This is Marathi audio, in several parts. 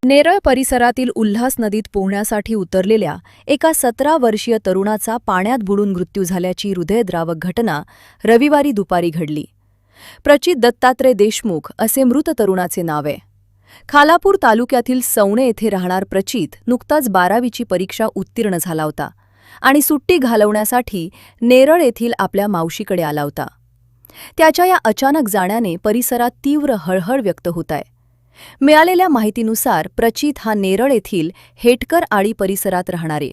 नेरळ परिसरातील उल्हास नदीत पोहण्यासाठी उतरलेल्या एका 17 वर्षीय तरुणाचा पाण्यात बुडून मृत्यू झाल्याची हृदयद्रावक घटना रविवारी दुपारी घडली. प्रचित दत्तात्रय देशमुख असे मृत तरुणाचे नाव आहे. खालापूर तालुक्यातील सवणे येथे राहणार प्रचित नुकताच 12वीची परीक्षा उत्तीर्ण झाला होता आणि सुट्टी घालवण्यासाठी नेरळ येथील आपल्या मावशीकडे आला होता. त्याच्या या अचानक जाण्याने परिसरात तीव्र हळहळ व्यक्त होत आहे. मिळालेल्या माहितीनुसार प्रचित हा नेरळ येथील हेटकर आळी परिसरात राहणारे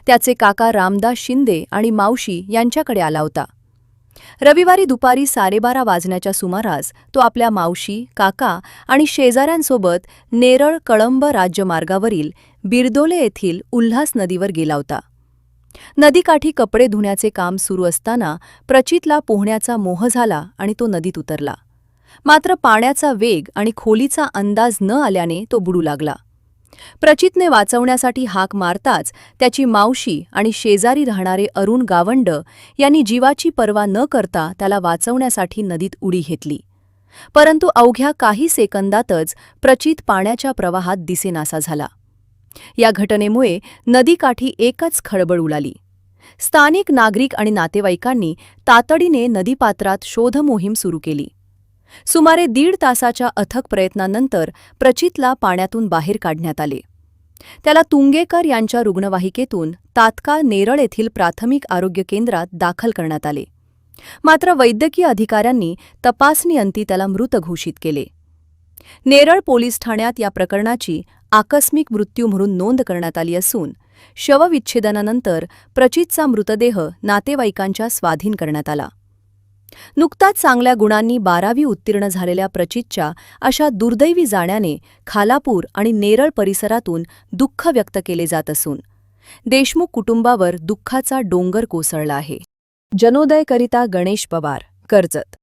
त्याचे काका रामदास शिंदे आणि मावशी यांच्याकडे आला होता. रविवारी दुपारी 12:30 वाजण्याच्या सुमारास तो आपल्या मावशी, काका आणि शेजाऱ्यांसोबत नेरळ कळंब राज्यमार्गावरील बिरदोले येथील उल्हास नदीवर गेला होता. नदीकाठी कपडे धुण्याचे काम सुरू असताना प्रचितला पोहण्याचा मोह झाला आणि तो नदीत उतरला. मात्र पाण्याचा वेग आणि खोलीचा अंदाज न आल्याने तो बुडू लागला. प्रचितने वाचवण्यासाठी हाक मारताच त्याची मावशी आणि शेजारी राहणारे अरुण गावंड यांनी जीवाची पर्वा न करता त्याला वाचवण्यासाठी नदीत उडी घेतली. परंतु अवघ्या काही सेकंदातच प्रचित पाण्याच्या प्रवाहात दिसेनासा झाला. या घटनेमुळे नदीकाठी एकच खळबळ उडाली. स्थानिक नागरिक आणि नातेवाईकांनी तातडीने नदीपात्रात शोधमोहीम सुरू केली. सुमारे 1.5 तासाच्या अथक प्रयत्नानंतर प्रचितला पाण्यातून बाहेर काढण्यात आले. त्याला तुंगेकर यांच्या रुग्णवाहिकेतून तात्काळ नेरळ येथील प्राथमिक आरोग्य केंद्रात दाखल करण्यात आले. मात्र वैद्यकीय अधिकाऱ्यांनी तपासणीअंती त्याला मृत घोषित केले. नेरळ पोलीस ठाण्यात या प्रकरणाची आकस्मिक मृत्यू म्हणून नोंद करण्यात आली असून शवविच्छेदनानंतर प्रचितचा मृतदेह नातेवाईकांच्या स्वाधीन करण्यात आला. नुकताच चांगल्या गुणांनी 12वी उत्तीर्ण झालेल्या प्रचितच्या अशा दुर्दैवी जाण्याने खालापूर आणि नेरळ परिसरातून दुःख व्यक्त केले जात असून देशमुख कुटुंबावर दुःखाचा डोंगर कोसळला आहे. जनोदयकरिता गणेश पवार, कर्जत.